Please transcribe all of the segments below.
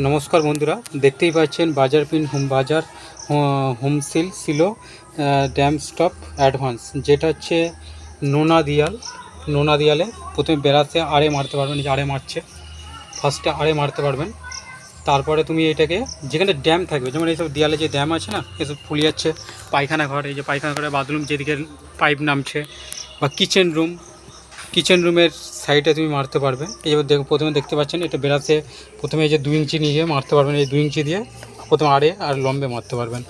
নমস্কার বন্ধুরা, দেখতেই পাচ্ছেন বাজার পিন হোম সিলো ড্যাম স্টপ অ্যাডভান্স, যেটা হচ্ছে নোনা দিয়ালে প্রথমে বেড়াতে আড়ে মারতে পারবেন। যে আড়ে মারছে, ফার্স্টে আড়ে মারতে পারবেন। তারপরে তুমি এটাকে যেখানে ড্যাম থাকবে, যেমন এইসব দেয়ালে যে ড্যাম আছে না, এসব ফুলে যাচ্ছে, পায়খানা ঘর, এই যে পায়খানা ঘরে বাথরুম যেদিকে পাইপ নামছে, বা কিচেন রুমের সাইডে তুমি মারতে পারবে। এই যে প্রথমে দেখতে পাচ্ছেন, এটা বেড়াতে প্রথমে এই যে 2 ইঞ্চি নিয়ে মারতে পারবেন। এই 2 ইঞ্চি দিয়ে প্রথমে আড়ে আর লম্বে মারতে পারবেন,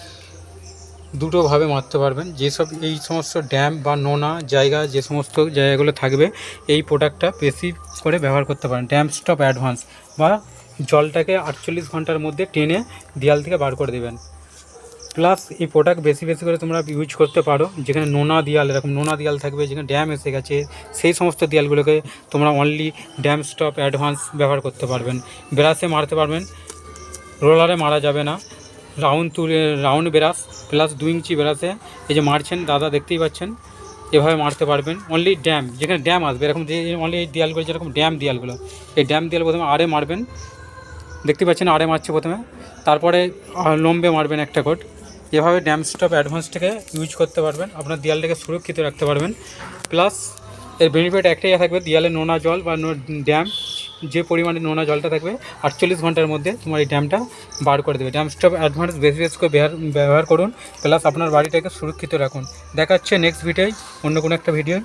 দুটোভাবে মারতে পারবেন। যেসব এই সমস্ত ড্যাম বা নোনা জায়গা, যে সমস্ত জায়গাগুলো থাকবে, এই প্রোডাক্টটা বেশি করে ব্যবহার করতে পারেন। ড্যাম স্টপ অ্যাডভান্স, বা জলটাকে 48 ঘন্টার মধ্যে টেনে দেয়াল থেকে বার করে দেবেন। প্লাস এই প্রোডাক্ট বেশি করে তোমরা ইউজ করতে পারো যেখানে নোনা দেয়াল, এরকম নোনা দেয়াল থাকবে, যেখানে ড্যাম এসে গেছে, সেই সমস্ত দেয়ালগুলোকে তোমরা অনলি ড্যাম স্টপ অ্যাডভান্স ব্যবহার করতে পারবেন। ব্রাশে মারতে পারবেন, রোলারে মারা যাবে না। রাউন্ড ব্রাশ প্লাস 2 ইঞ্চি ব্রাশে এই যে মারছেন দাদা, দেখতেই পাচ্ছেন, এভাবে মারতে পারবেন। অনলি ড্যাম, যেখানে ড্যাম আসবে, এরকম যে অনলি এই দেয়ালগুলো, যেরকম ড্যাম দেয়ালগুলো, এই ড্যাম দেয়াল প্রথমে আড়ে মারবেন, দেখতে পাচ্ছেন আড়ে মারছে প্রথমে, তারপরে লম্বে মারবেন একটা কোট। এভাবে ড্যাম স্টপ অ্যাডভান্সটাকে ইউজ করতে পারবেন, আপনার দেয়ালটাকে সুরক্ষিত রাখতে পারবেন। প্লাস এর বেনিফিট একটাই থাকবে, দেয়ালে নোনা জল বা ড্যাম, যে পরিমাণে নোনা জলটা থাকবে 48 ঘন্টার মধ্যে তোমার এই ড্যামটা বার করে দেবে। ড্যাম স্টপ অ্যাডভান্স বেশি করে ব্যবহার করুন, প্লাস আপনার বাড়িটাকে সুরক্ষিত রাখুন। দেখা হচ্ছে নেক্সট ভিডিওয়, অন্য কোনো একটা ভিডিও।